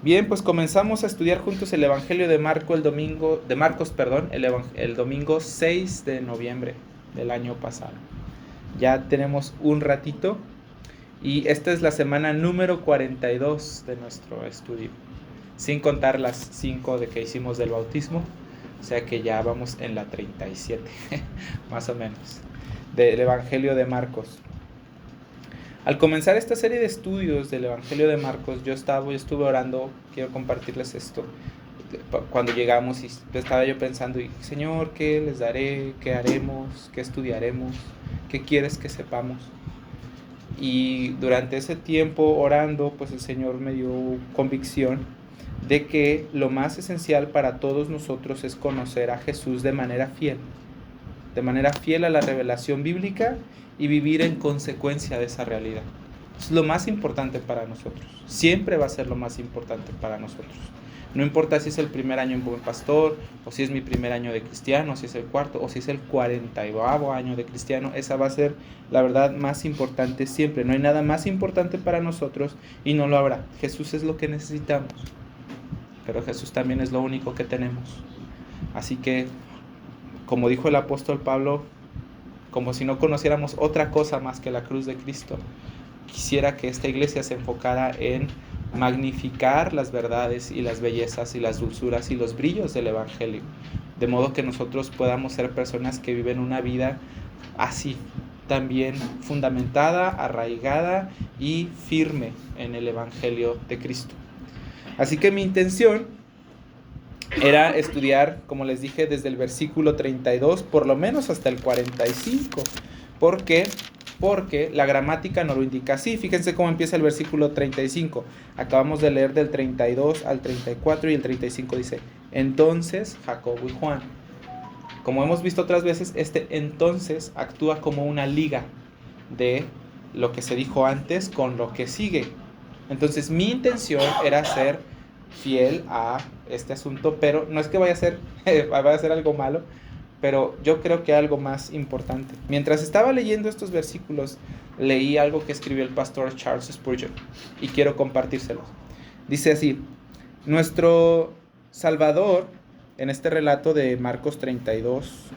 Bien, pues comenzamos a estudiar juntos el Evangelio de Marcos, el domingo 6 de noviembre del año pasado. Ya tenemos un ratito y esta es la semana número 42 de nuestro estudio, sin contar las 5 de que hicimos del bautismo, o sea que ya vamos en la 37, más o menos, del Evangelio de Marcos. Al comenzar esta serie de estudios del Evangelio de Marcos, yo estuve orando, quiero compartirles esto. Cuando llegamos y estaba yo pensando, Señor, ¿qué les daré? ¿Qué haremos? ¿Qué estudiaremos? ¿Qué quieres que sepamos? Y durante ese tiempo orando, pues el Señor me dio convicción de que lo más esencial para todos nosotros es conocer a Jesús de manera fiel a la revelación bíblica y vivir en consecuencia de esa realidad. Es lo más importante para nosotros. Siempre va a ser lo más importante para nosotros. No importa si es el primer año en buen pastor, o si es mi primer año de cristiano, o si es el cuarto, o si es el 40º año de cristiano, esa va a ser la verdad más importante siempre. No hay nada más importante para nosotros y no lo habrá. Jesús es lo que necesitamos, pero Jesús también es lo único que tenemos. Así que, como dijo el apóstol Pablo, como si no conociéramos otra cosa más que la cruz de Cristo, quisiera que esta iglesia se enfocara en magnificar las verdades y las bellezas y las dulzuras y los brillos del Evangelio, de modo que nosotros podamos ser personas que viven una vida así, también fundamentada, arraigada y firme en el Evangelio de Cristo. Así que mi intención era estudiar, como les dije, desde el versículo 32, por lo menos hasta el 45. ¿Por qué? Porque la gramática no lo indica así. Fíjense cómo empieza el versículo 35. Acabamos de leer del 32 al 34 y el 35 dice, entonces Jacobo y Juan. Como hemos visto otras veces, este entonces actúa como una liga de lo que se dijo antes con lo que sigue. Entonces mi intención era ser fiel a este asunto, pero no es que vaya a ser algo malo, pero yo creo que algo más importante. Mientras estaba leyendo estos versículos, leí algo que escribió el pastor Charles Spurgeon y quiero compartírselos. Dice así: nuestro Salvador, en este relato de Marcos 32,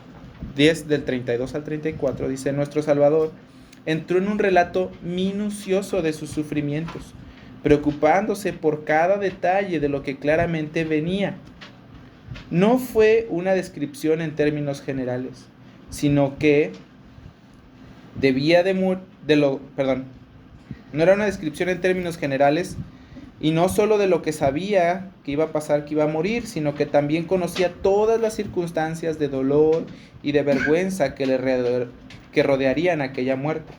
10 del 32 al 34, dice, nuestro Salvador entró en un relato minucioso de sus sufrimientos, preocupándose por cada detalle de lo que claramente venía. No fue una descripción en términos generales, sino que no era una descripción en términos generales, y no solo de lo que sabía que iba a pasar, que iba a morir, sino que también conocía todas las circunstancias de dolor y de vergüenza que rodearían aquella muerte.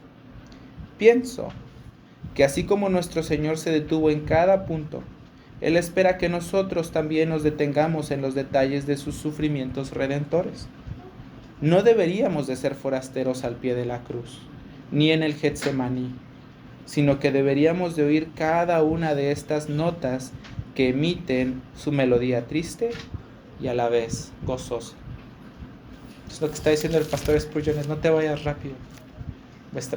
Pienso que así como nuestro Señor se detuvo en cada punto, Él espera que nosotros también nos detengamos en los detalles de sus sufrimientos redentores. No deberíamos de ser forasteros al pie de la cruz, ni en el Getsemaní, sino que deberíamos de oír cada una de estas notas que emiten su melodía triste y a la vez gozosa. Es lo que está diciendo el pastor Spurgeon, no te vayas rápido.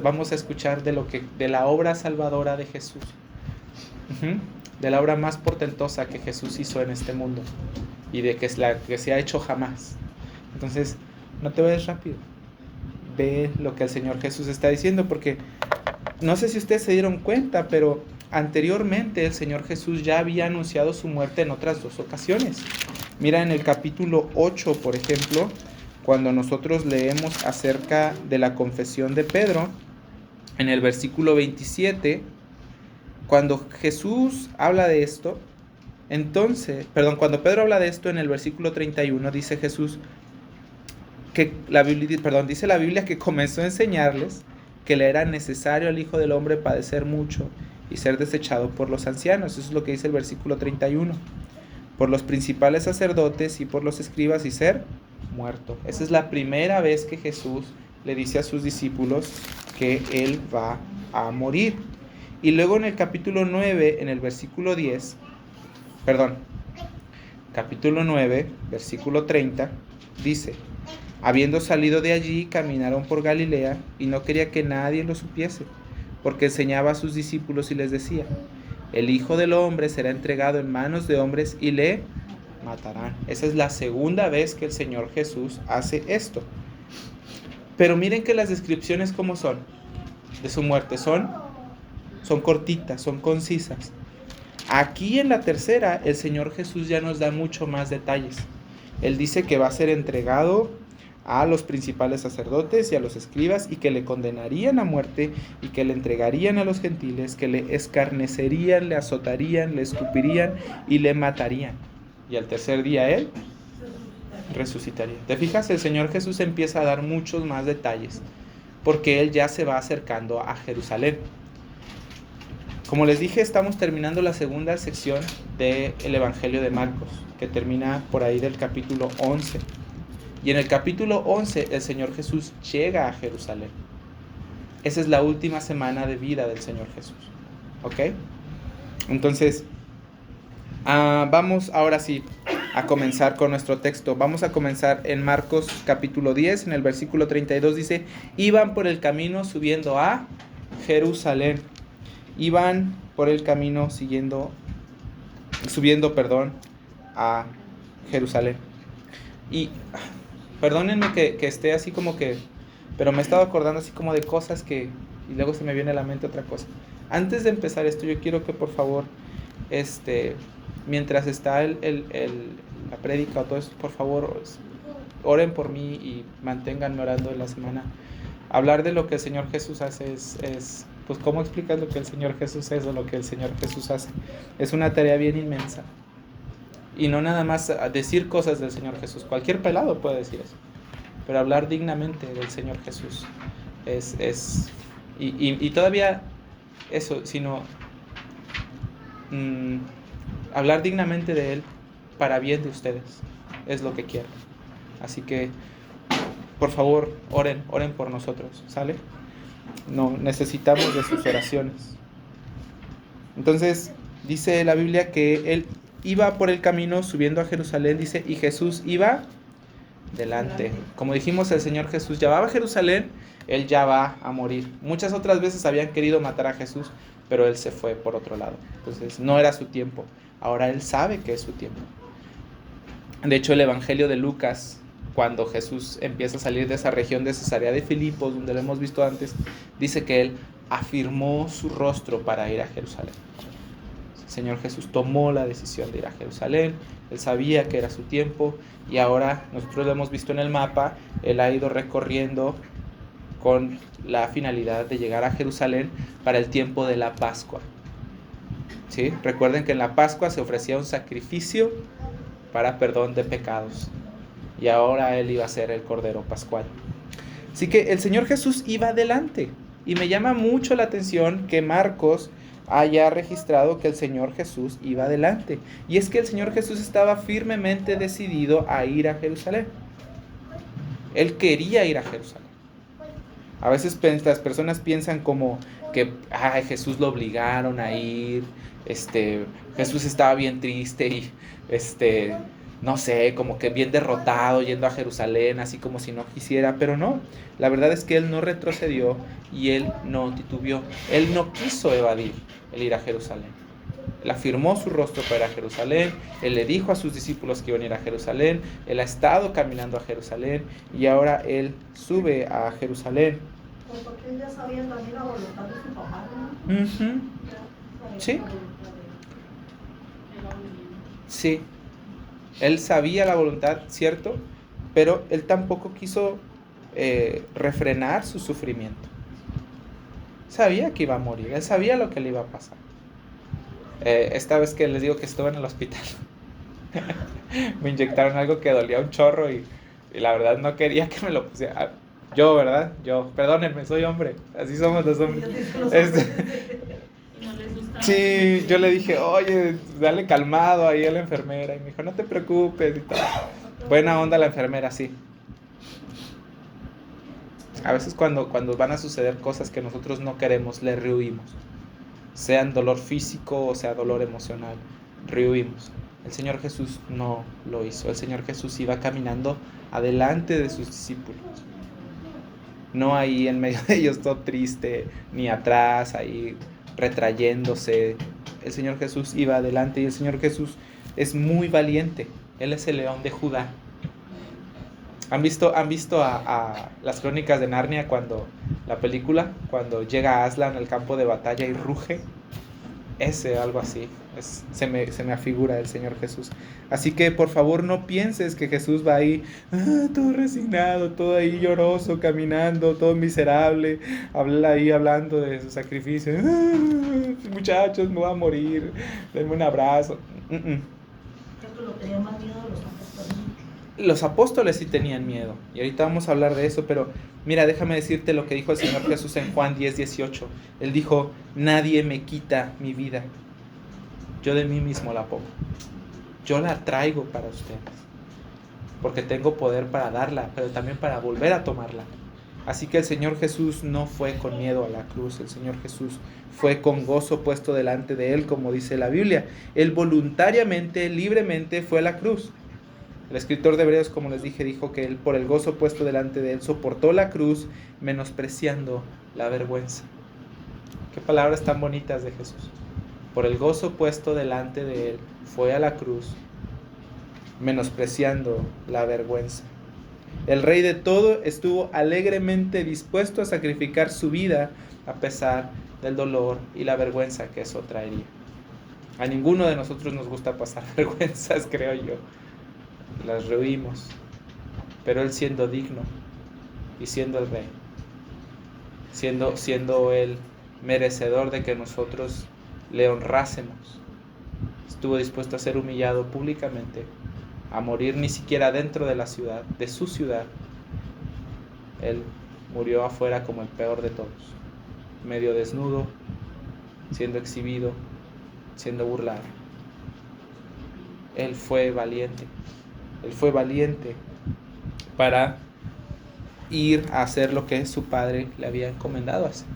Vamos a escuchar de la obra salvadora de Jesús, de la obra más portentosa que Jesús hizo en este mundo y de que es la que se ha hecho jamás. Entonces, no te vayas rápido, ve lo que el Señor Jesús está diciendo, porque no sé si ustedes se dieron cuenta, pero anteriormente el Señor Jesús ya había anunciado su muerte en otras 2 ocasiones. Mira en el capítulo 8, por ejemplo, cuando nosotros leemos acerca de la confesión de Pedro, en el versículo 27, cuando Jesús habla de esto, cuando Pedro habla de esto en el versículo 31, dice Jesús que dice la Biblia que comenzó a enseñarles que le era necesario al Hijo del Hombre padecer mucho y ser desechado por los ancianos. Eso es lo que dice el versículo 31. Por los principales sacerdotes y por los escribas y ser muerto. Esa es la primera vez que Jesús le dice a sus discípulos que Él va a morir. Y luego en el capítulo 9, en el versículo 10, capítulo 9, versículo 30, dice, habiendo salido de allí, caminaron por Galilea, y no quería que nadie lo supiese, porque enseñaba a sus discípulos y les decía, El Hijo del Hombre será entregado en manos de hombres y le matarán. Esa es la segunda vez que el Señor Jesús hace esto. Pero miren que las descripciones como son de su muerte son cortitas, son concisas. Aquí en la tercera, el Señor Jesús ya nos da mucho más detalles. Él dice que va a ser entregado a los principales sacerdotes y a los escribas y que le condenarían a muerte y que le entregarían a los gentiles, que le escarnecerían, le azotarían, le escupirían y le matarían. Y al tercer día Él resucitaría. ¿Te fijas? El Señor Jesús empieza a dar muchos más detalles porque Él ya se va acercando a Jerusalén. Como les dije, estamos terminando la segunda sección del Evangelio de Marcos, que termina por ahí del capítulo 11. Y en el capítulo 11 el Señor Jesús llega a Jerusalén. Esa es la última semana de vida del Señor Jesús. ¿Ok? Entonces, vamos ahora sí a comenzar con nuestro texto. Vamos a comenzar en Marcos capítulo 10, en el versículo 32 dice: iban por el camino subiendo a Jerusalén. Iban por el camino subiendo, a Jerusalén. Y perdónenme que esté así como que, pero me he estado acordando así como de cosas que, y luego se me viene a la mente otra cosa. Antes de empezar esto, yo quiero que por favor, mientras está la prédica o todo eso, por favor, oren por mí y manténganme orando en la semana. Hablar de lo que el Señor Jesús hace es pues cómo explicas lo que el Señor Jesús es o lo que el Señor Jesús hace. Es una tarea bien inmensa. Y no nada más decir cosas del Señor Jesús. Cualquier pelado puede decir eso. Pero hablar dignamente del Señor Jesús y todavía eso, sino hablar dignamente de Él para bien de ustedes. Es lo que quiero. Así que, por favor, oren por nosotros, ¿sale? No, necesitamos de sus oraciones. Entonces, dice la Biblia que Él iba por el camino subiendo a Jerusalén, dice, y Jesús iba delante. Como dijimos, el Señor Jesús ya va a Jerusalén, Él ya va a morir. Muchas otras veces habían querido matar a Jesús, pero Él se fue por otro lado. Entonces, no era su tiempo. Ahora Él sabe que es su tiempo. De hecho, el Evangelio de Lucas, cuando Jesús empieza a salir de esa región de Cesarea de Filipos, donde lo hemos visto antes, dice que Él afirmó su rostro para ir a Jerusalén. El Señor Jesús tomó la decisión de ir a Jerusalén. Él sabía que era su tiempo y ahora nosotros lo hemos visto en el mapa. Él ha ido recorriendo con la finalidad de llegar a Jerusalén para el tiempo de la Pascua. ¿Sí? Recuerden que en la Pascua se ofrecía un sacrificio para perdón de pecados. Y ahora Él iba a ser el Cordero Pascual. Así que el Señor Jesús iba adelante. Y me llama mucho la atención que Marcos haya registrado que el Señor Jesús iba adelante. Y es que el Señor Jesús estaba firmemente decidido a ir a Jerusalén. Él quería ir a Jerusalén. A veces las personas piensan como que Jesús lo obligaron a ir. Jesús estaba bien triste y no sé, como que bien derrotado yendo a Jerusalén, así como si no quisiera, pero no, la verdad es que Él no retrocedió y Él no titubeó, Él no quiso evadir el ir a Jerusalén. Él afirmó su rostro para ir a Jerusalén, Él le dijo a sus discípulos que iban a ir a Jerusalén, Él ha estado caminando a Jerusalén y ahora Él sube a Jerusalén. Porque Él ya sabía también la voluntad de su papá, ¿no? Uh-huh. Sí. Sí. Él sabía la voluntad, ¿cierto? Pero Él tampoco quiso refrenar su sufrimiento. Sabía que iba a morir, Él sabía lo que le iba a pasar. Esta vez que les digo que estuve en el hospital, me inyectaron algo que dolía un chorro y la verdad no quería que me lo pusiera. Yo, ¿verdad? Perdónenme, soy hombre, así somos los hombres. Sí, yo le dije, oye, dale calmado ahí a la enfermera. Y me dijo, no te preocupes y todo. Buena onda la enfermera, sí. A veces cuando van a suceder cosas que nosotros no queremos, le rehuimos. Sean dolor físico o sea dolor emocional, rehuimos. El Señor Jesús no lo hizo. El Señor Jesús iba caminando adelante de sus discípulos. No ahí en medio de ellos todo triste, ni atrás, ahí retrayéndose. El Señor Jesús iba adelante y el Señor Jesús es muy valiente. Él es el león de Judá. ¿Han visto a las Crónicas de Narnia la película, cuando llega Aslan al campo de batalla y ruge? Algo así. Se me afigura el Señor Jesús. Así que por favor no pienses que Jesús va ahí, todo resignado, todo ahí lloroso, caminando, todo miserable, hablando de su sacrificio. Muchachos, me voy a morir, denme un abrazo. Creo que lo tenía más miedo los apóstoles. Los apóstoles sí tenían miedo, y ahorita vamos a hablar de eso, pero mira, déjame decirte lo que dijo el Señor Jesús en Juan 10:18. Él dijo: nadie me quita mi vida, yo de mí mismo la pongo, yo la traigo para ustedes, porque tengo poder para darla, pero también para volver a tomarla. Así que el Señor Jesús no fue con miedo a la cruz, el Señor Jesús fue con gozo puesto delante de Él, como dice la Biblia. Él voluntariamente, libremente fue a la cruz. El escritor de Hebreos, como les dije, dijo que Él, por el gozo puesto delante de Él, soportó la cruz, menospreciando la vergüenza. Qué palabras tan bonitas de Jesús. Por el gozo puesto delante de Él, fue a la cruz, menospreciando la vergüenza. El Rey de todo estuvo alegremente dispuesto a sacrificar su vida a pesar del dolor y la vergüenza que eso traería. A ninguno de nosotros nos gusta pasar vergüenzas, creo yo. Las rehuimos, pero Él, siendo digno y siendo el Rey, siendo Él merecedor de que nosotros le honrásemos, estuvo dispuesto a ser humillado públicamente, a morir ni siquiera dentro de la ciudad, de su ciudad. Él murió afuera como el peor de todos, medio desnudo, siendo exhibido, siendo burlado. Él fue valiente. Él fue valiente para ir a hacer lo que su padre le había encomendado hacer.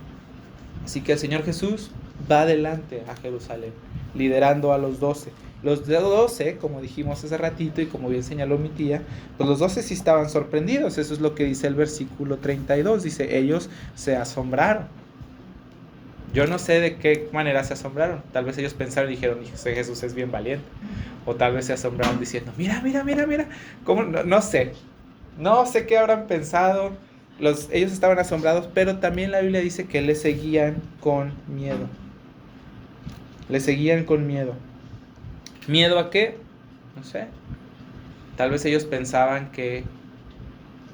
Así que el Señor Jesús va adelante a Jerusalén, liderando a los 12. Los 12, como dijimos hace ratito y como bien señaló mi tía, pues los 12 sí estaban sorprendidos. Eso es lo que dice el versículo 32. Dice: ellos se asombraron. Yo no sé de qué manera se asombraron. Tal vez ellos pensaron y dijeron: Jesús es bien valiente. O tal vez se asombraron diciendo: mira. ¿Cómo? No sé qué habrán pensado. Ellos estaban asombrados, pero también la Biblia dice que le seguían con miedo. Le seguían con miedo. ¿Miedo a qué? No sé. Tal vez ellos pensaban que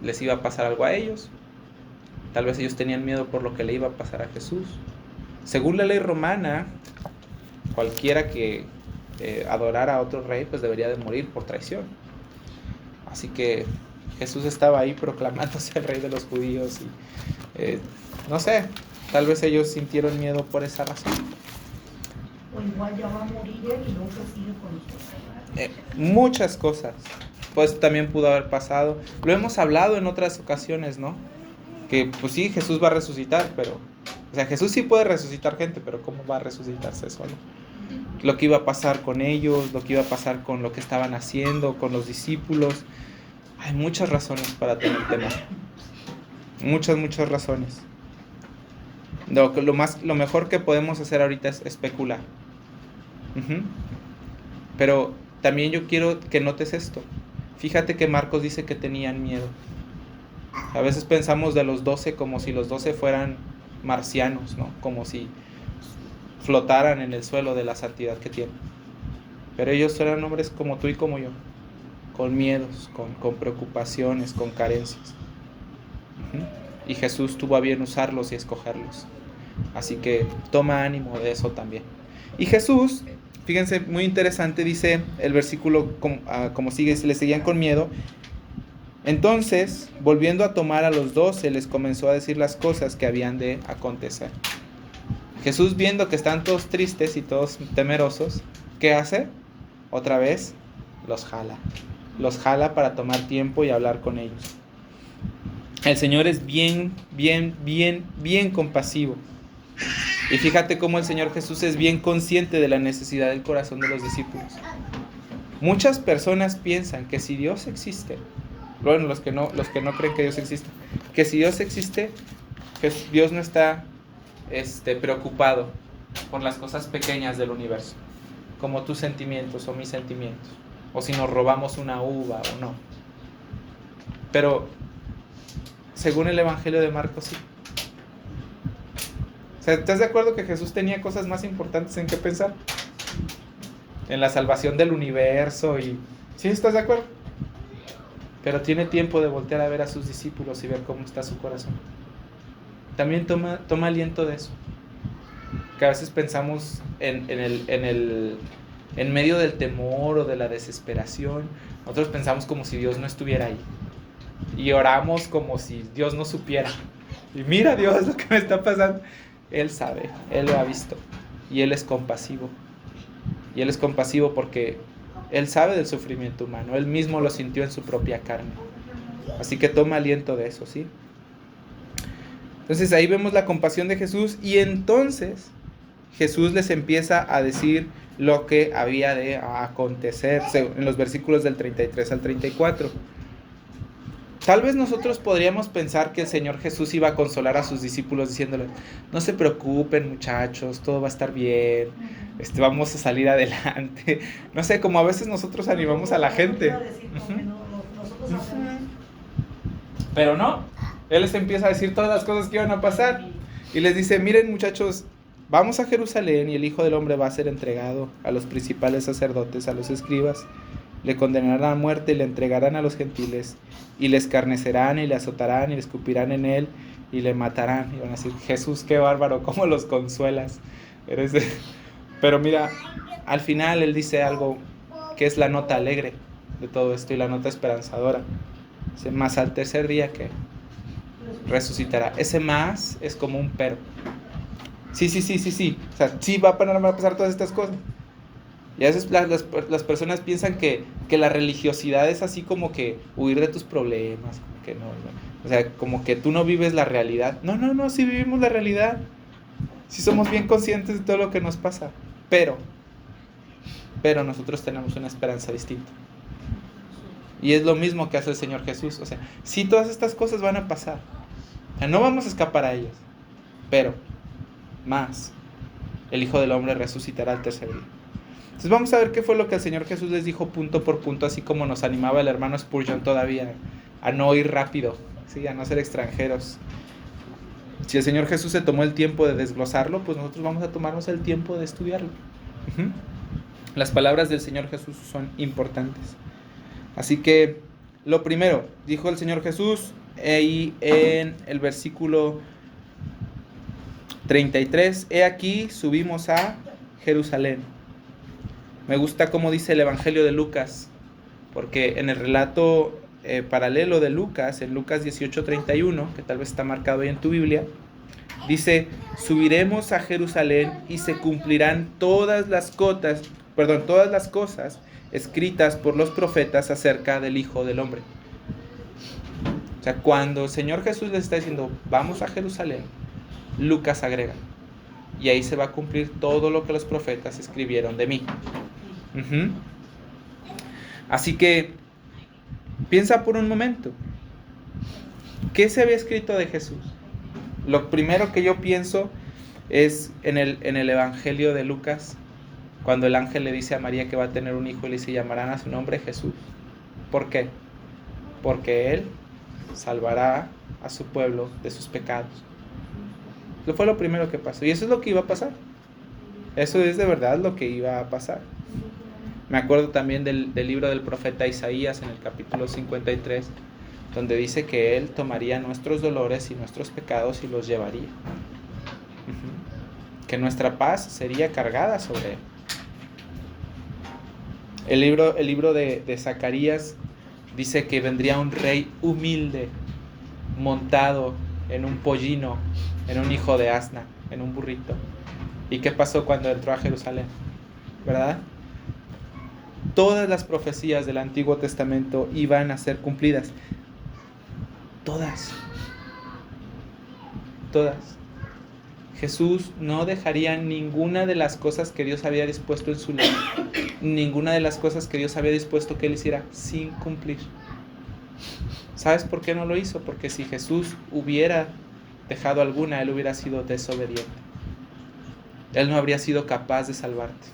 les iba a pasar algo a ellos. Tal vez ellos tenían miedo por lo que le iba a pasar a Jesús. Según la ley romana, cualquiera que adorara a otro rey, pues debería de morir por traición. Así que Jesús estaba ahí proclamándose el rey de los judíos y no sé, tal vez ellos sintieron miedo por esa razón. O igual ya va a morir él y luego que sigue con nosotros. Muchas cosas. Pues también pudo haber pasado. Lo hemos hablado en otras ocasiones, ¿no? Que pues sí, Jesús va a resucitar, pero... O sea, Jesús sí puede resucitar gente, pero ¿cómo va a resucitarse solo? Lo que iba a pasar con ellos, lo que iba a pasar con lo que estaban haciendo, con los discípulos. Hay muchas razones para tener temor. Muchas razones. Lo mejor que podemos hacer ahorita es especular. Pero también yo quiero que notes esto. Fíjate que Marcos dice que tenían miedo. A veces pensamos de los 12 como si los 12 fueran marcianos, ¿no? Como si flotaran en el suelo de la santidad que tienen. Pero ellos eran hombres como tú y como yo, con miedos, con preocupaciones, con carencias. Y Jesús tuvo a bien usarlos y escogerlos. Así que toma ánimo de eso también. Y Jesús, fíjense, muy interesante, dice el versículo como sigue: le seguían con miedo. Entonces, volviendo a tomar a los 12, les comenzó a decir las cosas que habían de acontecer. Jesús, viendo que están todos tristes y todos temerosos, ¿qué hace? Otra vez los jala. Los jala para tomar tiempo y hablar con ellos. El Señor es bien compasivo. Y fíjate cómo el Señor Jesús es bien consciente de la necesidad del corazón de los discípulos. Muchas personas piensan que si Dios existe, bueno, los que no creen que Dios existe, que si Dios existe, que Dios no está preocupado por las cosas pequeñas del universo, como tus sentimientos o mis sentimientos, o si nos robamos una uva o no. Pero según el Evangelio de Marcos, sí. O sea, ¿estás de acuerdo que Jesús tenía cosas más importantes en qué pensar? En la salvación del universo y... ¿Sí estás de acuerdo? Pero tiene tiempo de voltear a ver a sus discípulos y ver cómo está su corazón. También toma aliento de eso. Que a veces pensamos en medio del temor o de la desesperación, nosotros pensamos como si Dios no estuviera ahí. Y oramos como si Dios no supiera. Y mira Dios lo que me está pasando. Él sabe, Él lo ha visto. Y Él es compasivo. Y Él es compasivo porque Él sabe del sufrimiento humano. Él mismo lo sintió en su propia carne. Así que toma aliento de eso, ¿sí? Entonces ahí vemos la compasión de Jesús. Y entonces Jesús les empieza a decir lo que había de acontecer en los versículos del 33 al 34. Tal vez nosotros podríamos pensar que el Señor Jesús iba a consolar a sus discípulos diciéndoles: no se preocupen, muchachos, todo va a estar bien, vamos a salir adelante. No sé, como a veces nosotros animamos a la gente. Pero no, Él les empieza a decir todas las cosas que iban a pasar. Y les dice: miren, muchachos, vamos a Jerusalén y el Hijo del Hombre va a ser entregado a los principales sacerdotes, a los escribas. Le condenarán a muerte y le entregarán a los gentiles, y le escarnecerán y le azotarán y le escupirán en él y le matarán. Y van a decir: Jesús, qué bárbaro, ¿cómo los consuelas? Pero mira, al final Él dice algo que es la nota alegre de todo esto y la nota esperanzadora. Dice: más al tercer día que resucitará. Ese más es como un pero. Sí. O sea, sí van a pasar todas estas cosas. Y a veces las personas piensan que la religiosidad es así como que huir de tus problemas, como que no. O sea, como que tú no vives la realidad. No, sí vivimos la realidad. Sí somos bien conscientes de todo lo que nos pasa. Pero nosotros tenemos una esperanza distinta. Y es lo mismo que hace el Señor Jesús. O sea, sí, todas estas cosas van a pasar. O sea, no vamos a escapar a ellas. Pero, más, el Hijo del Hombre resucitará al tercer día. Entonces vamos a ver qué fue lo que el Señor Jesús les dijo punto por punto, así como nos animaba el hermano Spurgeon todavía a no ir rápido, ¿sí? A no ser extranjeros. Si el Señor Jesús se tomó el tiempo de desglosarlo, pues nosotros vamos a tomarnos el tiempo de estudiarlo. Las palabras del Señor Jesús son importantes. Así que lo primero, dijo el Señor Jesús ahí en el versículo 33, he aquí subimos a Jerusalén. Me gusta cómo dice el Evangelio de Lucas, porque en el relato paralelo de Lucas, en Lucas 18:31, que tal vez está marcado ahí en tu Biblia, dice: subiremos a Jerusalén y se cumplirán todas las cosas escritas por los profetas acerca del Hijo del Hombre. O sea, cuando el Señor Jesús les está diciendo vamos a Jerusalén, Lucas agrega: y ahí se va a cumplir todo lo que los profetas escribieron de mí. Así que piensa por un momento, ¿qué se había escrito de Jesús? Lo primero que yo pienso es en el Evangelio de Lucas, cuando el ángel le dice a María que va a tener un hijo y le dice: llamarán a su nombre Jesús. ¿Por qué? Porque Él salvará a su pueblo de sus pecados. Eso fue lo primero que pasó, y eso es lo que iba a pasar. Eso es de verdad lo que iba a pasar. Me acuerdo también del libro del profeta Isaías, en el capítulo 53, donde dice que Él tomaría nuestros dolores y nuestros pecados y los llevaría. Que nuestra paz sería cargada sobre Él. El libro de Zacarías dice que vendría un rey humilde, montado en un pollino, en un hijo de asna, en un burrito. ¿Y qué pasó cuando entró a Jerusalén? ¿Verdad? Todas las profecías del Antiguo Testamento iban a ser cumplidas. Todas. Jesús no dejaría ninguna de las cosas que Dios había dispuesto en su ley, ninguna de las cosas que Dios había dispuesto que Él hiciera, sin cumplir. ¿Sabes por qué no lo hizo? Porque si Jesús hubiera dejado alguna, Él hubiera sido desobediente. Él no habría sido capaz de salvarte.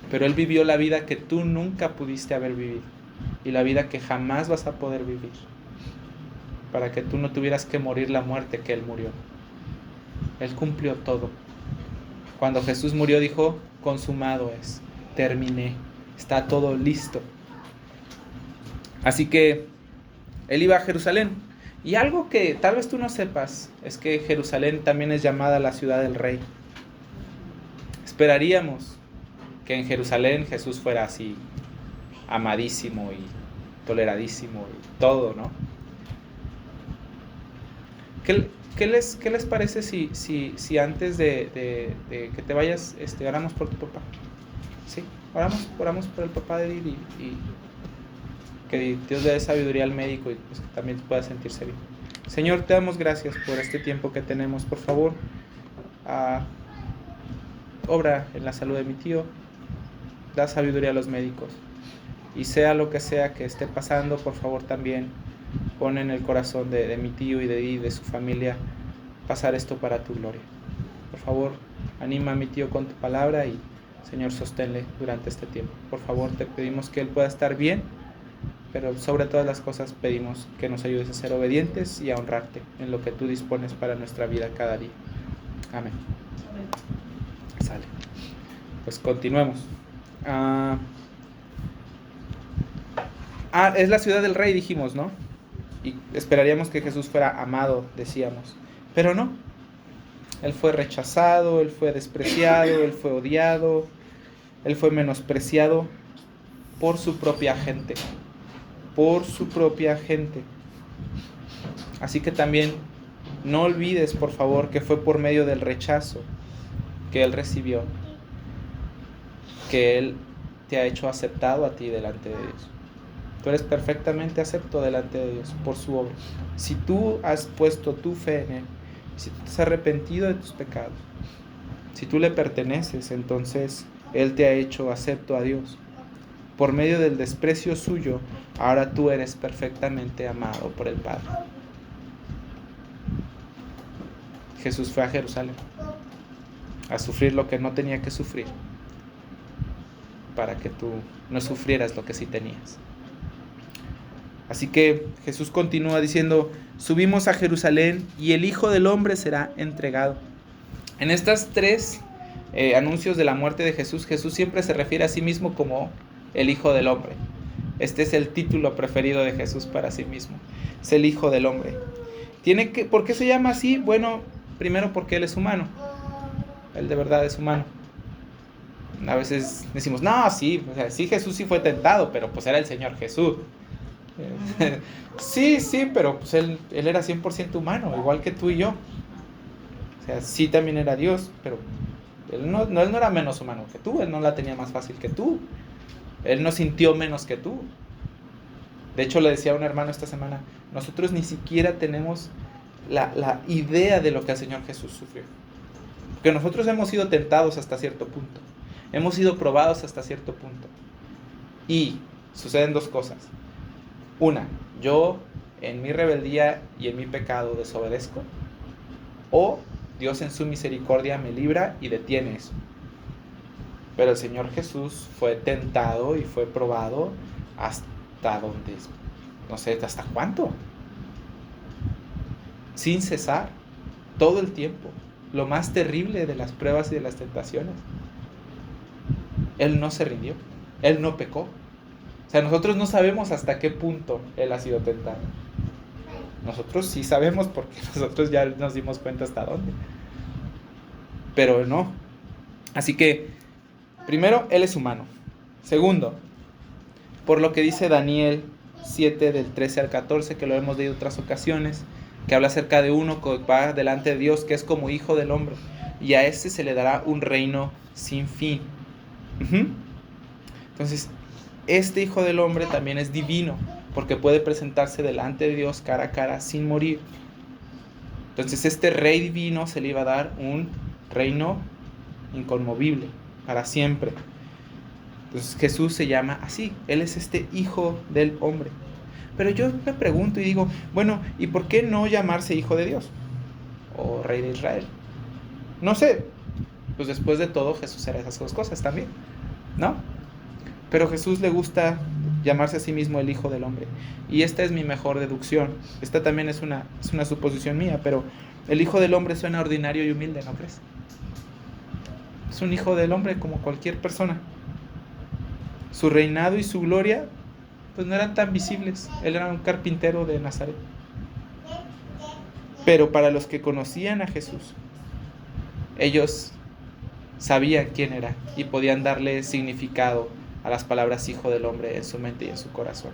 Pero Él vivió la vida que tú nunca pudiste haber vivido y la vida que jamás vas a poder vivir, para que tú no tuvieras que morir la muerte que Él murió. Él cumplió todo. Cuando Jesús murió dijo, consumado es, terminé, está todo listo. Así que Él iba a Jerusalén. Y algo que tal vez tú no sepas es que Jerusalén también es llamada la ciudad del rey. Esperaríamos que en Jerusalén Jesús fuera así, amadísimo y toleradísimo y todo, ¿no? ¿Qué les parece si antes de que te vayas, oramos por tu papá? Sí, oramos por el papá de Edith y que Dios le dé sabiduría al médico y pues que también pueda sentirse bien. Señor, te damos gracias por este tiempo que tenemos. Por favor, obra en la salud de mi tío, da sabiduría a los médicos. Y sea lo que sea que esté pasando, por favor también pon en el corazón de mi tío y de su familia pasar esto para tu gloria. Por favor, anima a mi tío con tu palabra y, Señor, sosténle durante este tiempo. Por favor, te pedimos que él pueda estar bien, pero sobre todas las cosas pedimos que nos ayudes a ser obedientes y a honrarte en lo que tú dispones para nuestra vida cada día. Amén. Sale. Pues continuemos. Es la ciudad del rey, dijimos, ¿no? Y esperaríamos que Jesús fuera amado, decíamos. Pero no. Él fue rechazado, Él fue despreciado, Él fue odiado, Él fue menospreciado por su propia gente. Por su propia gente. Así que también no olvides, por favor, que fue por medio del rechazo que Él recibió, que Él te ha hecho aceptado a ti delante de Dios. Tú eres perfectamente acepto delante de Dios por su obra. Si tú has puesto tu fe en Él, si tú te has arrepentido de tus pecados, si tú le perteneces, entonces Él te ha hecho acepto a Dios. Por medio del desprecio suyo, ahora tú eres perfectamente amado por el Padre. Jesús fue a Jerusalén a sufrir lo que no tenía que sufrir, para que tú no sufrieras lo que sí tenías. Así que Jesús continúa diciendo, subimos a Jerusalén y el Hijo del Hombre será entregado. En estas tres anuncios de la muerte de Jesús, Jesús siempre se refiere a sí mismo como el Hijo del Hombre. Este es el título preferido de Jesús para sí mismo. Es el Hijo del Hombre. ¿Por qué se llama así? Bueno, primero porque Él es humano. Él de verdad es humano. A veces decimos, no, sí, o sea, sí, Jesús sí fue tentado, pero pues era el Señor Jesús. Sí, pero pues él era 100% humano, igual que tú y yo. O sea, sí también era Dios, pero él no era menos humano que tú, Él no la tenía más fácil que tú. Él no sintió menos que tú. De hecho, le decía a un hermano esta semana, nosotros ni siquiera tenemos la idea de lo que el Señor Jesús sufrió. Porque nosotros hemos sido tentados hasta cierto punto. Hemos sido probados hasta cierto punto. Y suceden dos cosas. Una, yo en mi rebeldía y en mi pecado desobedezco. O Dios en su misericordia me libra y detiene eso. Pero el Señor Jesús fue tentado y fue probado hasta donde, no sé, hasta cuánto. Sin cesar, todo el tiempo. Lo más terrible de las pruebas y de las tentaciones. Él no se rindió, Él no pecó. O sea, nosotros no sabemos hasta qué punto Él ha sido tentado. Nosotros sí sabemos porque nosotros ya nos dimos cuenta hasta dónde. Pero Él no. Así que, primero, Él es humano. Segundo, por lo que dice Daniel 7 del 13 al 14, que lo hemos leído en otras ocasiones, que habla acerca de uno que va delante de Dios, que es como hijo del hombre, y a ese se le dará un reino sin fin. Entonces, este Hijo del Hombre también es divino, porque puede presentarse delante de Dios cara a cara sin morir. Entonces, este Rey divino se le iba a dar un reino inconmovible, para siempre. Entonces, Jesús se llama así, Él es este Hijo del Hombre. Pero yo me pregunto y digo, bueno, ¿y por qué no llamarse Hijo de Dios? O Rey de Israel. No sé, Pues después de todo Jesús era esas dos cosas también, ¿no? Pero a Jesús le gusta llamarse a sí mismo el Hijo del Hombre. Y esta es mi mejor deducción. Esta también es una suposición mía, pero el Hijo del Hombre suena ordinario y humilde, ¿no crees? Es un Hijo del Hombre como cualquier persona. Su reinado y su gloria pues no eran tan visibles. Él era un carpintero de Nazaret. Pero para los que conocían a Jesús, ellos sabían quién era y podían darle significado a las palabras Hijo del Hombre en su mente y en su corazón.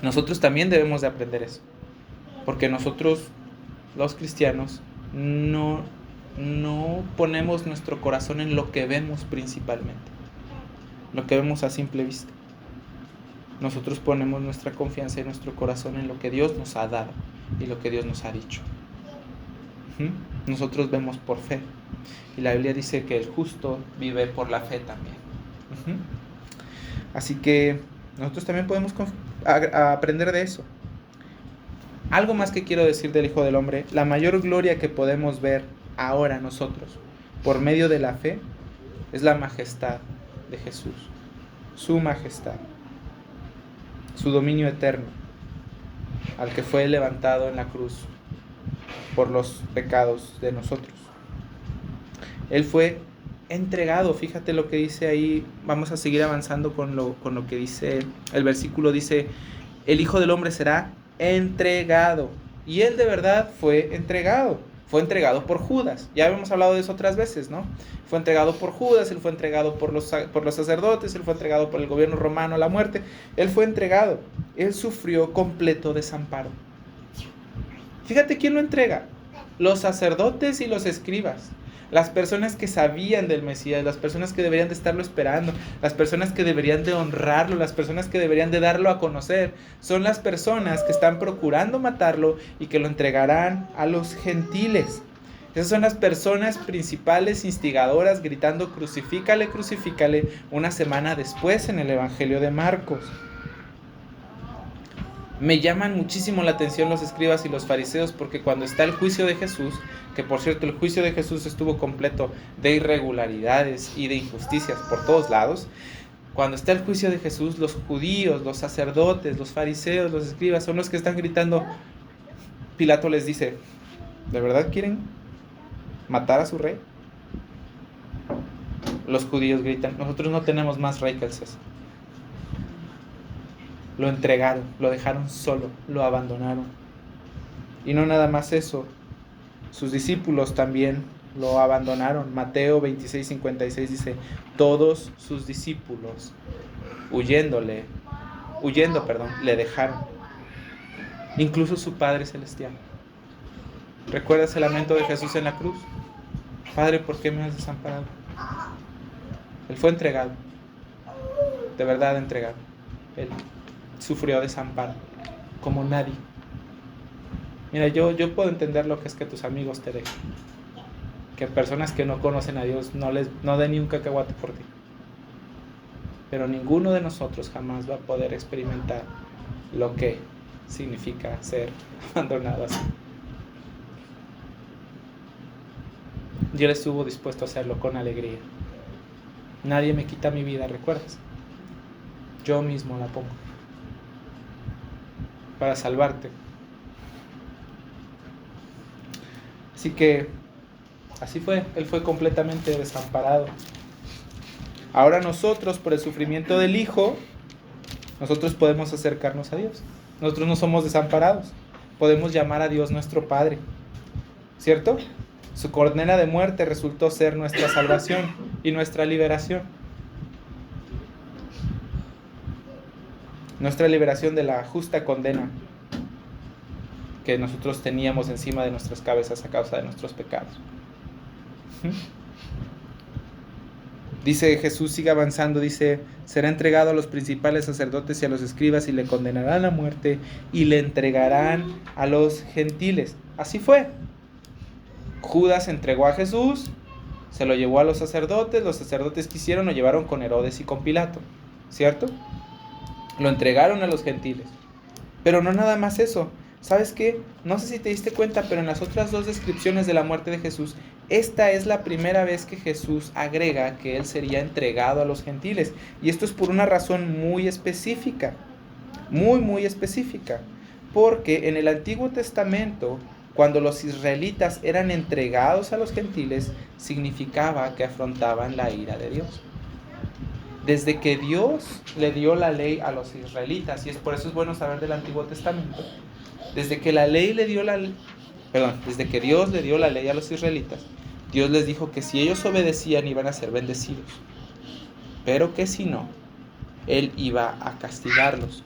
Nosotros también debemos de aprender eso, porque nosotros, los cristianos, no ponemos nuestro corazón en lo que vemos principalmente, lo que vemos a simple vista. Nosotros ponemos nuestra confianza y nuestro corazón en lo que Dios nos ha dado y lo que Dios nos ha dicho. Nosotros vemos por fe, y la Biblia dice que el justo vive por la fe también. Así que nosotros también podemos aprender de eso. Algo más que quiero decir del Hijo del Hombre: la mayor gloria que podemos ver ahora nosotros por medio de la fe es la majestad de Jesús, su majestad, su dominio eterno, al que fue levantado en la cruz por los pecados de nosotros. Él fue entregado. Fíjate lo que dice ahí. Vamos a seguir avanzando con lo que dice el versículo. Dice: el Hijo del Hombre será entregado. Y Él de verdad fue entregado. Fue entregado por Judas. Ya habíamos hablado de eso otras veces, ¿no? Fue entregado por Judas, Él fue entregado por los sacerdotes, Él fue entregado por el gobierno romano a la muerte. Él fue entregado. Él sufrió completo desamparo. Fíjate quién lo entrega: los sacerdotes y los escribas. Las personas que sabían del Mesías, las personas que deberían de estarlo esperando, las personas que deberían de honrarlo, las personas que deberían de darlo a conocer, son las personas que están procurando matarlo y que lo entregarán a los gentiles. Esas son las personas principales instigadoras gritando: crucifícale, crucifícale, una semana después en el Evangelio de Marcos. Me llaman muchísimo la atención los escribas y los fariseos, porque cuando está el juicio de Jesús, que por cierto el juicio de Jesús estuvo completo de irregularidades y de injusticias por todos lados, cuando está el juicio de Jesús, los judíos, los sacerdotes, los fariseos, los escribas son los que están gritando. Pilato les dice: ¿de verdad quieren matar a su rey? Los judíos gritan: nosotros no tenemos más rey que el César. Lo entregaron, lo dejaron solo, lo abandonaron. Y no nada más eso, sus discípulos también lo abandonaron. Mateo 26:56 dice: todos sus discípulos huyendo, le dejaron. Incluso su Padre Celestial. ¿Recuerdas el lamento de Jesús en la cruz? Padre, ¿por qué me has desamparado? Él fue entregado, de verdad entregado. Él sufrió desamparo como nadie. Mira, yo puedo entender lo que es que tus amigos te dejen, que personas que no conocen a Dios no den ni un cacahuate por ti, pero ninguno de nosotros jamás va a poder experimentar lo que significa ser abandonado así. Y Él estuvo dispuesto a hacerlo con alegría. Nadie me quita mi vida, ¿recuerdas? Yo mismo la pongo para salvarte. Así que así fue. Él fue completamente desamparado. Ahora nosotros, por el sufrimiento del Hijo, nosotros podemos acercarnos a Dios. Nosotros no somos desamparados. Podemos llamar a Dios nuestro Padre, ¿cierto? Su condena de muerte resultó ser nuestra salvación y nuestra liberación. Nuestra liberación de la justa condena que nosotros teníamos encima de nuestras cabezas a causa de nuestros pecados. Dice Jesús, sigue avanzando, dice: será entregado a los principales sacerdotes y a los escribas y le condenarán a muerte y le entregarán a los gentiles. Así fue. Judas entregó a Jesús, se lo llevó a los sacerdotes quisieron, lo llevaron con Herodes y con Pilato, ¿cierto? Lo entregaron a los gentiles. Pero no nada más eso. ¿Sabes qué? No sé si te diste cuenta, pero en las otras dos descripciones de la muerte de Jesús, esta es la primera vez que Jesús agrega que Él sería entregado a los gentiles. Y esto es por una razón muy específica, muy específica. Porque en el Antiguo Testamento, cuando los israelitas eran entregados a los gentiles, significaba que afrontaban la ira de Dios. Desde que Dios le dio la ley a los israelitas, y es por eso es bueno saber del Antiguo Testamento, desde que desde que Dios le dio la ley a los israelitas, Dios les dijo que si ellos obedecían iban a ser bendecidos, pero que si no, Él iba a castigarlos.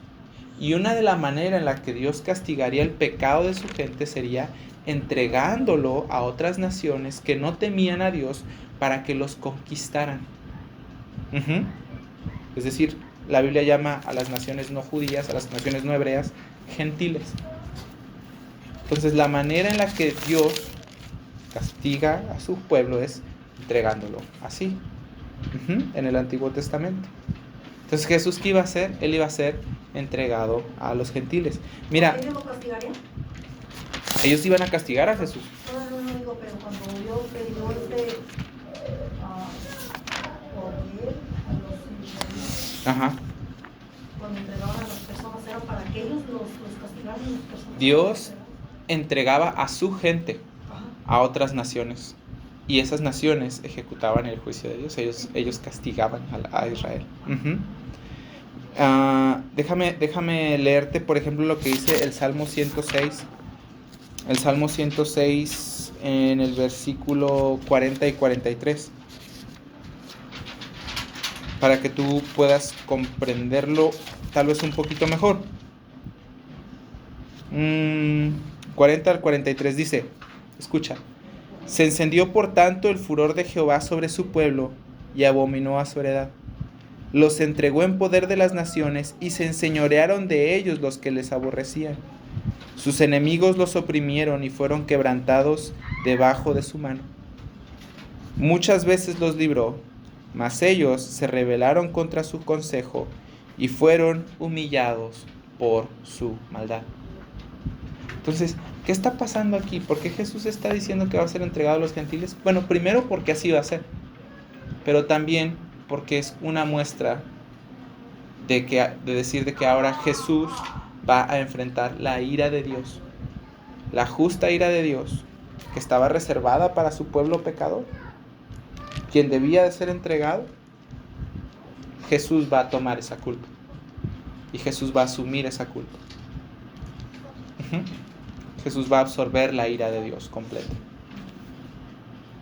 Y una de las maneras en la que Dios castigaría el pecado de su gente sería entregándolo a otras naciones que no temían a Dios para que los conquistaran. Es decir, la Biblia llama a las naciones no judías, a las naciones no hebreas, gentiles. Entonces la manera en la que Dios castiga a su pueblo es entregándolo así, en el Antiguo Testamento. Entonces Jesús, ¿qué iba a hacer? Él iba a ser entregado a los gentiles. Mira, ¿Ellos lo castigarían? ellos iban a castigar a Jesús. No digo, pero cuando Dios le dio poder a los israelitas, Ajá. cuando entregaban a las personas, era para que ellos los castigaran a las personas. Dios entregaba a su gente Ajá. a otras naciones, y esas naciones ejecutaban el juicio de Dios. Ellos castigaban a Israel. Déjame leerte, por ejemplo, lo que dice el Salmo 106. El Salmo 106 en el versículo 40 y 43, para que tú puedas comprenderlo tal vez un poquito mejor. 40 al 43 dice, escucha: se encendió por tanto el furor de Jehová sobre su pueblo, y abominó a su heredad. Los entregó en poder de las naciones, y se enseñorearon de ellos los que les aborrecían. Sus enemigos los oprimieron y fueron quebrantados debajo de su mano. Muchas veces los libró, mas ellos se rebelaron contra su consejo y fueron humillados por su maldad. Entonces, ¿qué está pasando aquí? ¿Por qué Jesús está diciendo que va a ser entregado a los gentiles? Bueno, primero porque así va a ser, pero también porque es una muestra de decir de que ahora Jesús va a enfrentar la ira de Dios, la justa ira de Dios, que estaba reservada para su pueblo pecador, quien debía de ser entregado. Jesús va a tomar esa culpa, y Jesús va a asumir esa culpa. Jesús va a absorber la ira de Dios completa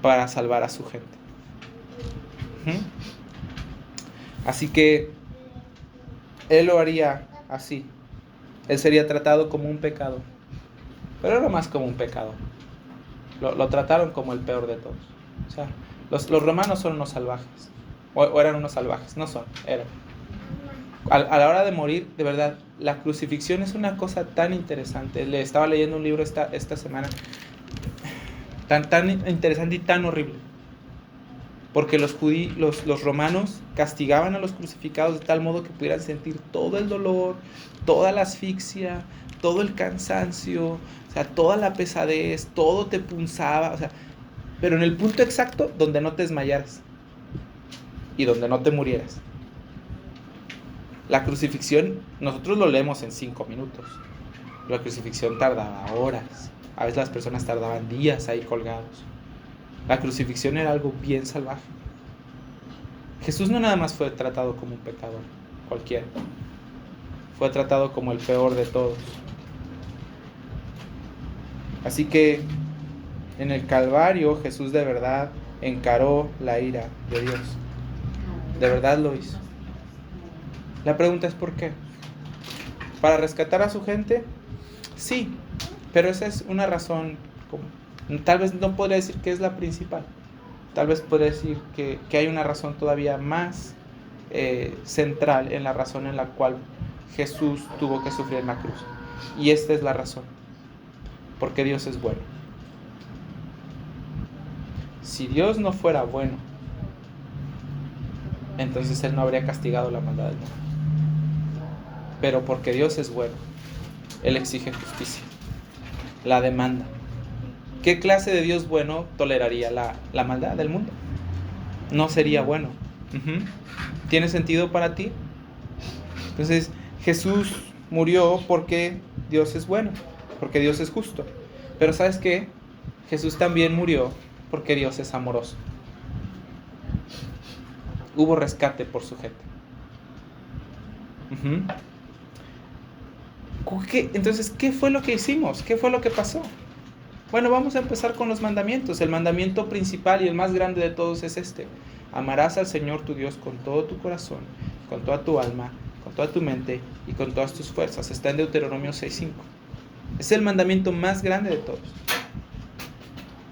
para salvar a su gente. Así que Él lo haría así. Él sería tratado como un pecador, pero no más como un pecador. Lo trataron como el peor de todos. O sea, los romanos son unos salvajes, o eran unos salvajes, no son, eran. A la hora de morir, de verdad, la crucifixión es una cosa tan interesante. Le estaba leyendo un libro esta semana, tan interesante y tan horrible, porque los romanos castigaban a los crucificados de tal modo que pudieran sentir todo el dolor, toda la asfixia, todo el cansancio, o sea, toda la pesadez, todo te punzaba, o sea, pero en el punto exacto donde no te desmayaras y donde no te murieras. La crucifixión, nosotros lo leemos en 5 minutos. La crucifixión tardaba horas. A veces las personas tardaban días ahí colgados. La crucifixión era algo bien salvaje. Jesús no nada más fue tratado como un pecador cualquiera. Fue tratado como el peor de todos. Así que en el Calvario Jesús de verdad encaró la ira de Dios. De verdad lo hizo. La pregunta es ¿por qué? ¿Para rescatar a su gente? Sí, pero esa es una razón, tal vez no podría decir que es la principal. Tal vez podría decir que hay una razón todavía más central en la razón en la cual Jesús tuvo que sufrir en la cruz. Y esta es la razón. Porque Dios es bueno. Si Dios no fuera bueno, entonces Él no habría castigado la maldad del mundo. Pero porque Dios es bueno, Él exige justicia. la demanda. ¿Qué clase de Dios bueno toleraría la maldad del mundo? No sería bueno. ¿Tiene sentido para ti? Entonces, Jesús murió porque Dios es bueno, porque Dios es justo. Pero ¿sabes qué? Jesús también murió porque Dios es amoroso. Hubo rescate por su gente. Entonces, ¿qué fue lo que hicimos? ¿Qué fue lo que pasó? Bueno, vamos a empezar con los mandamientos. El mandamiento principal y el más grande de todos es este: amarás al Señor tu Dios con todo tu corazón, con toda tu alma, con toda tu mente y con todas tus fuerzas. Está en Deuteronomio 6:5. Es el mandamiento más grande de todos.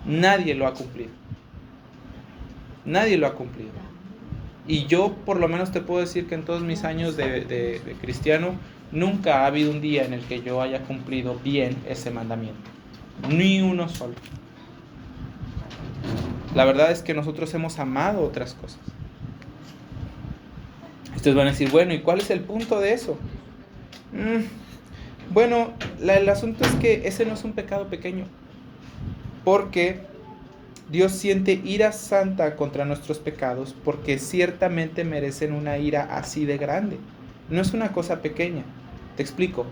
Nadie lo ha cumplido. Nadie lo ha cumplido. Y yo por lo menos te puedo decir que en todos mis años de cristiano, nunca ha habido un día en el que yo haya cumplido bien ese mandamiento. Ni uno solo. La verdad es que nosotros hemos amado otras cosas. Ustedes van a decir, bueno, ¿y cuál es el punto de eso? Bueno, el asunto es que ese no es un pecado pequeño. Porque Dios siente ira santa contra nuestros pecados, porque ciertamente merecen una ira así de grande. No es una cosa pequeña. Te explico.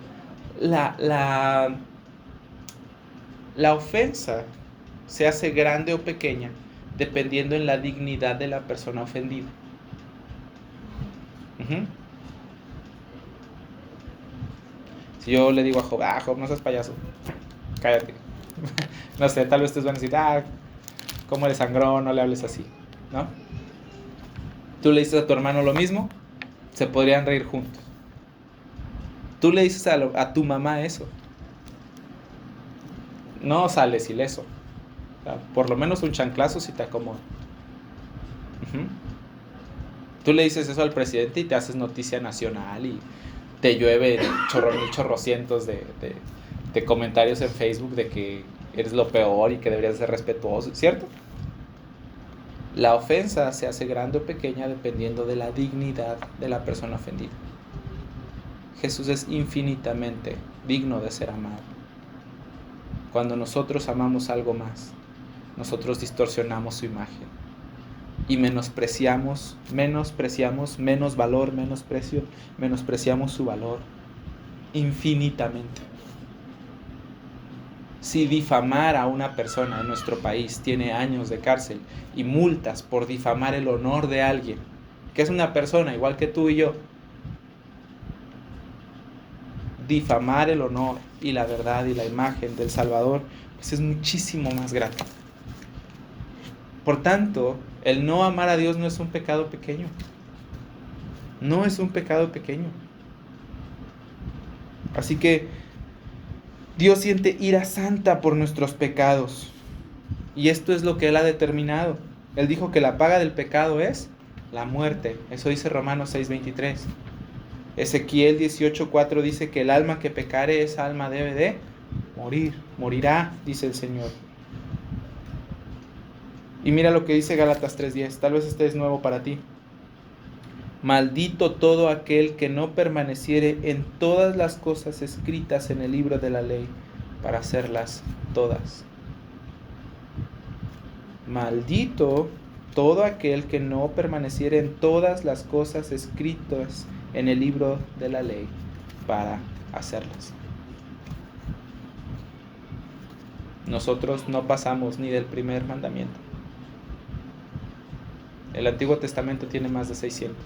La ofensa se hace grande o pequeña dependiendo en la dignidad de la persona ofendida. Si yo le digo a Job, Job, no seas payaso, cállate. No sé, tal vez ustedes van a decir, ¿cómo eres sangrón? No le hables así, ¿no? Tú le dices a tu hermano lo mismo, se podrían reír juntos. Tú le dices a tu mamá eso, no sales ileso. O sea, por lo menos un chanclazo si te acomoda. Tú le dices eso al presidente y te haces noticia nacional y te llueve chorrocientos de comentarios en Facebook de que eres lo peor y que deberías ser respetuoso, ¿cierto? La ofensa se hace grande o pequeña dependiendo de la dignidad de la persona ofendida. Jesús es infinitamente digno de ser amado. Cuando nosotros amamos algo más, nosotros distorsionamos su imagen y menospreciamos menos valor, menospreciamos su valor infinitamente. Si difamar a una persona en nuestro país tiene años de cárcel y multas por difamar el honor de alguien, que es una persona igual que tú y yo, difamar el honor y la verdad y la imagen del Salvador, pues es muchísimo más grave. Por tanto, el no amar a Dios no es un pecado pequeño. No es un pecado pequeño. Así que Dios siente ira santa por nuestros pecados. Y esto es lo que Él ha determinado. Él dijo que la paga del pecado es la muerte. Eso dice Romanos 6:23. Ezequiel 18:4 dice que el alma que pecare, esa alma debe de morir. Morirá, dice el Señor. Y mira lo que dice Gálatas 3:10. Tal vez este es nuevo para ti. Maldito todo aquel que no permaneciere en todas las cosas escritas en el libro de la ley para hacerlas todas. Maldito todo aquel que no permaneciere en todas las cosas escritas en el libro de la ley para hacerlas. Nosotros no pasamos ni del primer mandamiento. El Antiguo Testamento tiene más de 600.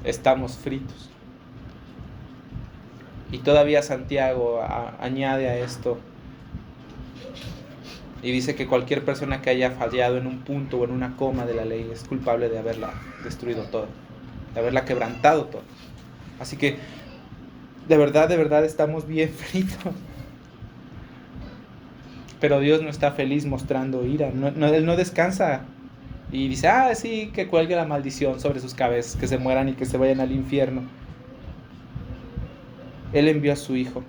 Estamos fritos. Y todavía Santiago añade a esto y dice que cualquier persona que haya fallado en un punto o en una coma de la ley es culpable de haberla destruido toda, de haberla quebrantado toda. Así que de verdad estamos bien fritos. Pero Dios no está feliz mostrando ira. Él no descansa y dice, sí, que cuelgue la maldición sobre sus cabezas, que se mueran y que se vayan al infierno. Él envió a su Hijo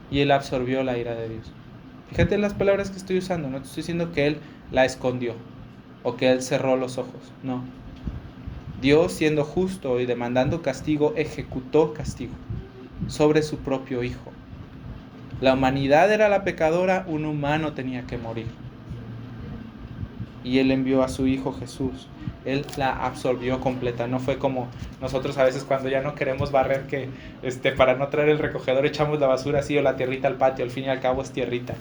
y Él absorbió la ira de Dios. Fíjate en las palabras que estoy usando. No te estoy diciendo que Él la escondió o que Él cerró los ojos. No. Dios, siendo justo y demandando castigo, ejecutó castigo. sobre su propio Hijo. La humanidad era la pecadora, un humano tenía que morir. Y Él envió a su Hijo Jesús. Él la absorbió completa. No fue como nosotros a veces cuando ya no queremos barrer, que para no traer el recogedor echamos la basura así o la tierrita al patio. Al fin y al cabo es tierrita.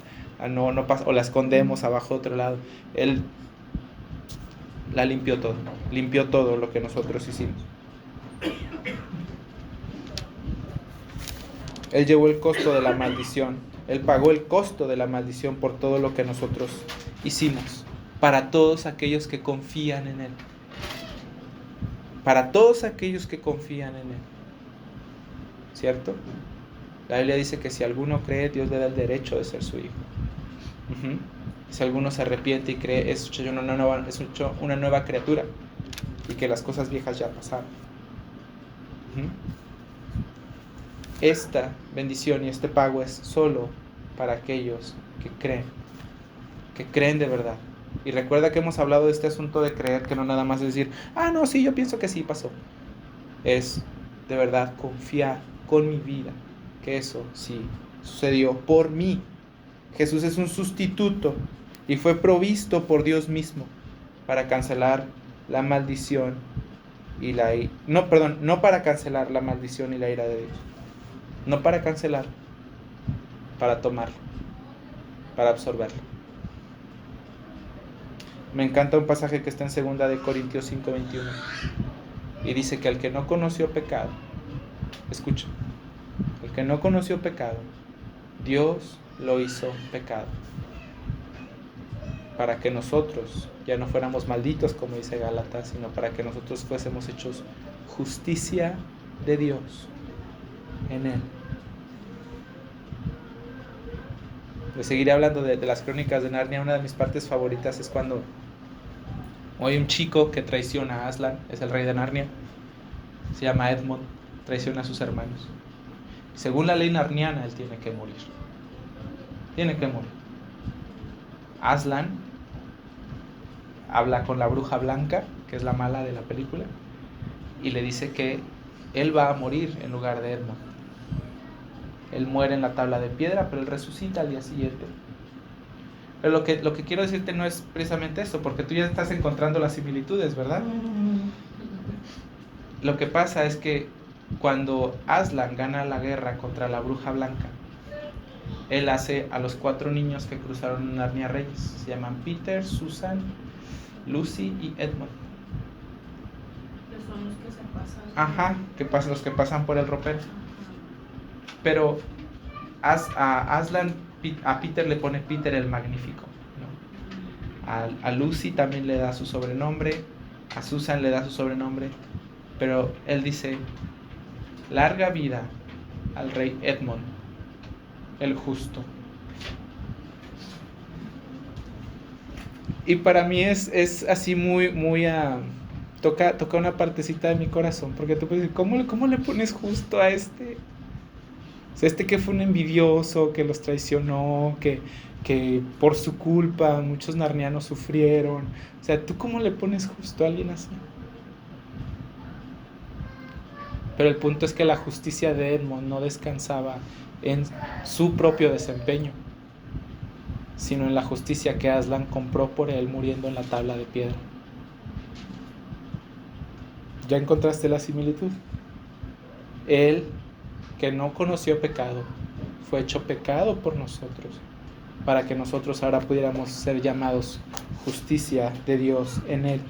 No pasa, o la escondemos abajo otro lado. Él la limpió todo lo que nosotros hicimos. Él llevó el costo de la maldición. Él pagó el costo de la maldición por todo lo que nosotros hicimos. Para todos aquellos que confían en Él. Para todos aquellos que confían en Él. ¿Cierto? La Biblia dice que si alguno cree, Dios le da el derecho de ser su hijo. Si alguno se arrepiente y cree, es hecho una nueva criatura. Y que las cosas viejas ya pasaron. Esta bendición y este pago es solo para aquellos que creen de verdad. Y recuerda que hemos hablado de este asunto de creer, que no nada más es decir, no, sí, yo pienso que sí pasó. Es de verdad confiar con mi vida que eso sí sucedió por mí. Jesús es un sustituto y fue provisto por Dios mismo para cancelar la maldición y la ira. No para cancelar la maldición y la ira de Dios. No para cancelar, para tomarlo, para absorberlo. Me encanta un pasaje que está en 2 Corintios 5:21 y dice que al que no conoció pecado, escucha, el que no conoció pecado, Dios lo hizo pecado para que nosotros ya no fuéramos malditos, como dice Gálatas, sino para que nosotros fuésemos hechos justicia de Dios en Él. Les seguiré hablando de las crónicas de Narnia. Una de mis partes favoritas es cuando hay un chico que traiciona a Aslan, es el rey de Narnia, se llama Edmund, traiciona a sus hermanos. Según la ley narniana, él tiene que morir. Aslan habla con la bruja blanca, que es la mala de la película, y le dice que él va a morir en lugar de Edmund. Él muere en la tabla de piedra, pero él resucita al día siguiente. Pero lo que quiero decirte no es precisamente esto, porque tú ya estás encontrando las similitudes, ¿verdad? Lo que pasa es que cuando Aslan gana la guerra contra la bruja blanca, él hace a los 4 niños que cruzaron en Narnia reyes. Se llaman Peter, Susan, Lucy y Edmund. Que son los que se pasan. Los que pasan por el ropero. Pero a Peter le pone Peter el Magnífico, ¿no? A Lucy también le da su sobrenombre, a Susan le da su sobrenombre, pero él dice, larga vida al rey Edmund, el justo. Y para mí es así muy toca una partecita de mi corazón, porque tú puedes decir, ¿cómo le pones justo a este? O sea, que fue un envidioso, que los traicionó, que por su culpa muchos narnianos sufrieron. O sea, ¿tú cómo le pones justo a alguien así? Pero el punto es que la justicia de Edmund no descansaba en su propio desempeño, sino en la justicia que Aslan compró por él muriendo en la tabla de piedra. ¿Ya encontraste la similitud? Él, que no conoció pecado, fue hecho pecado por nosotros, para que nosotros ahora pudiéramos ser llamados justicia de Dios en Él.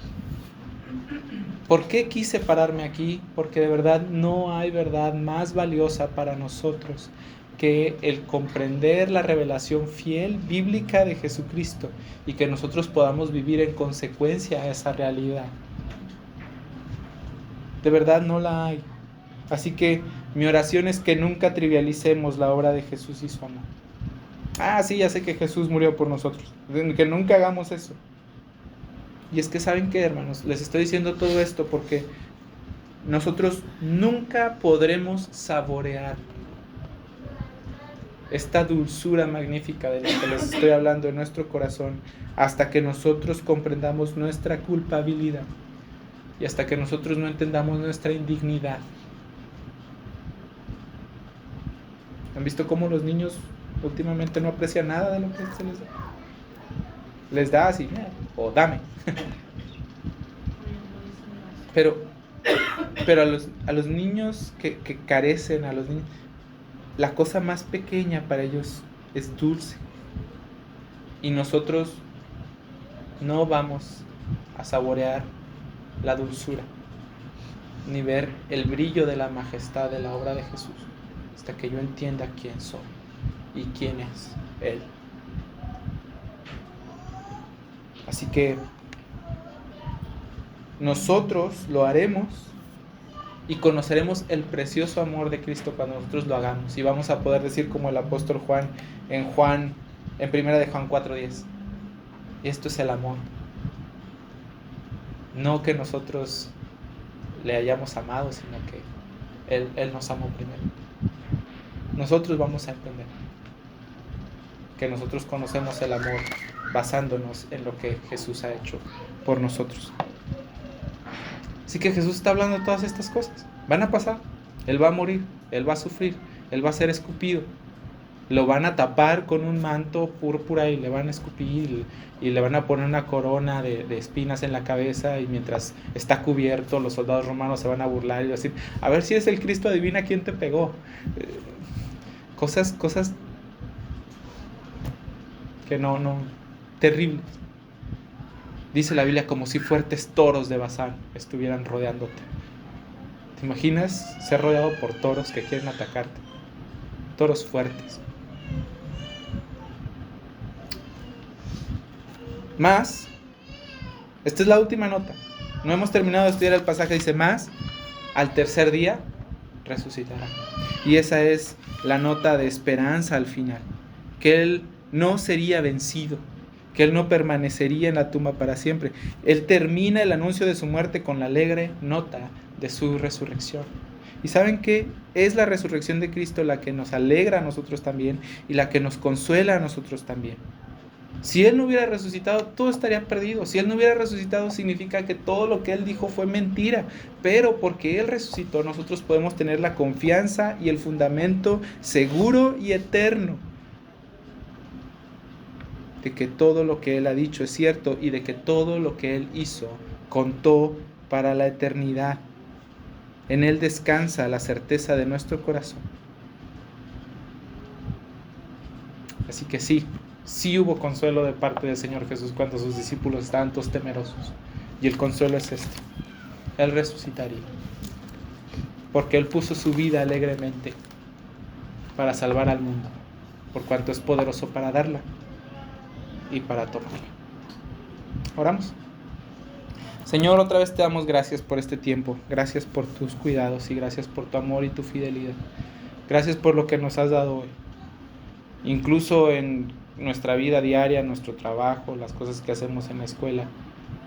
¿Por qué quise pararme aquí? Porque de verdad no hay verdad más valiosa para nosotros que el comprender la revelación fiel bíblica de Jesucristo y que nosotros podamos vivir en consecuencia a esa realidad. De verdad no la hay. Así que mi oración es que nunca trivialicemos la obra de Jesús y su amor. Sí, ya sé que Jesús murió por nosotros. Que nunca hagamos eso. Y es que ¿saben qué, hermanos? Les estoy diciendo todo esto porque nosotros nunca podremos saborear esta dulzura magnífica de la que les estoy hablando en nuestro corazón hasta que nosotros comprendamos nuestra culpabilidad y hasta que nosotros no entendamos nuestra indignidad. ¿Han visto cómo los niños últimamente no aprecian nada de lo que se les da? Les da así, o dame. Pero a los niños que carecen, a los niños, la cosa más pequeña para ellos es dulce. Y nosotros no vamos a saborear la dulzura, ni ver el brillo de la majestad de la obra de Jesús, hasta que yo entienda quién soy y quién es Él. Así que nosotros lo haremos y conoceremos el precioso amor de Cristo cuando nosotros lo hagamos, y vamos a poder decir como el apóstol Juan en primera de Juan 4:10, y esto es el amor, no que nosotros le hayamos amado, sino que Él nos amó primero. Nosotros vamos a entender que nosotros conocemos el amor basándonos en lo que Jesús ha hecho por nosotros. Así que Jesús está hablando de todas estas cosas. Van a pasar. Él va a morir, Él va a sufrir, Él va a ser escupido. Lo van a tapar con un manto púrpura y le van a escupir y le van a poner una corona de espinas en la cabeza, y mientras está cubierto los soldados romanos se van a burlar y decir, a ver si es el Cristo, adivina quién te pegó. Cosas que no, terribles. Dice la Biblia como si fuertes toros de Basán estuvieran rodeándote. ¿Te imaginas ser rodeado por toros que quieren atacarte? Toros fuertes. Más, esta es la última nota. No hemos terminado de estudiar el pasaje. Dice más, al tercer día resucitará. Y esa es la nota de esperanza al final. Que Él no sería vencido, que Él no permanecería en la tumba para siempre. Él termina el anuncio de su muerte con la alegre nota de su resurrección. ¿Y saben qué? Es la resurrección de Cristo la que nos alegra a nosotros también y la que nos consuela a nosotros también. Si Él no hubiera resucitado, todo estaría perdido. Si Él no hubiera resucitado, significa que todo lo que Él dijo fue mentira. Pero porque Él resucitó, nosotros podemos tener la confianza y el fundamento seguro y eterno de que todo lo que Él ha dicho es cierto y de que todo lo que Él hizo contó para la eternidad. En Él descansa la certeza de nuestro corazón. Así que sí hubo consuelo de parte del Señor Jesús cuando sus discípulos estaban todos temerosos. Y el consuelo es este: Él resucitaría. Porque Él puso su vida alegremente para salvar al mundo, por cuanto es poderoso para darla y para tomarla. Oramos. Señor, otra vez te damos gracias por este tiempo. Gracias por tus cuidados y gracias por tu amor y tu fidelidad. Gracias por lo que nos has dado hoy. Incluso en nuestra vida diaria, nuestro trabajo, las cosas que hacemos en la escuela.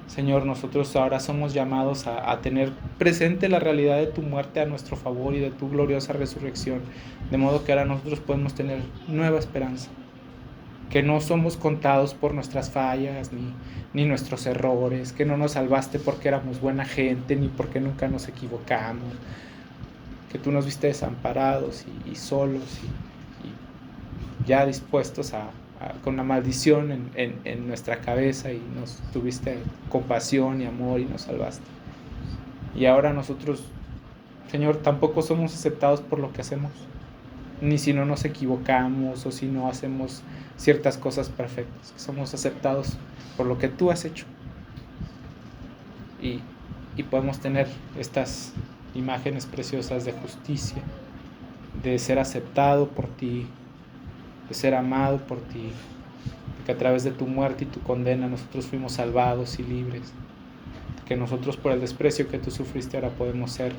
Señor, nosotros ahora somos llamados a tener presente la realidad de tu muerte a nuestro favor y de tu gloriosa resurrección. De modo que ahora nosotros podemos tener nueva esperanza. Que no somos contados por nuestras fallas ni nuestros errores, que no nos salvaste porque éramos buena gente ni porque nunca nos equivocamos, que tú nos viste desamparados y solos y ya dispuestos con una maldición en nuestra cabeza, y nos tuviste compasión y amor y nos salvaste. Y ahora nosotros, Señor, tampoco somos aceptados por lo que hacemos, ni si no nos equivocamos o si no hacemos ciertas cosas perfectas. Somos aceptados por lo que tú has hecho. Y podemos tener estas imágenes preciosas de justicia, de ser aceptado por ti, de ser amado por ti, de que a través de tu muerte y tu condena nosotros fuimos salvados y libres, de que nosotros por el desprecio que tú sufriste ahora podemos ser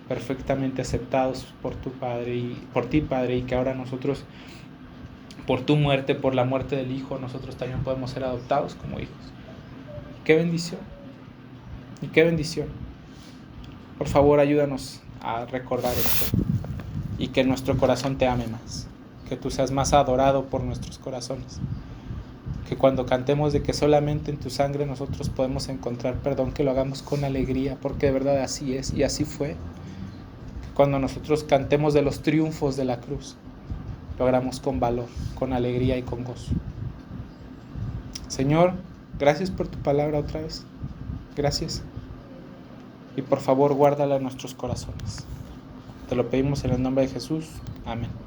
perfectamente aceptados por tu Padre y por ti, Padre, y que ahora nosotros, por tu muerte, por la muerte del Hijo, nosotros también podemos ser adoptados como hijos. ¡Qué bendición! ¡Y qué bendición! Por favor, ayúdanos a recordar esto y que nuestro corazón te ame más, que tú seas más adorado por nuestros corazones, que cuando cantemos de que solamente en tu sangre nosotros podemos encontrar perdón, que lo hagamos con alegría, porque de verdad así es y así fue. Cuando nosotros cantemos de los triunfos de la cruz, lo hagamos con valor, con alegría y con gozo. Señor, gracias por tu palabra otra vez. Gracias. Y por favor, guárdala en nuestros corazones. Te lo pedimos en el nombre de Jesús. Amén.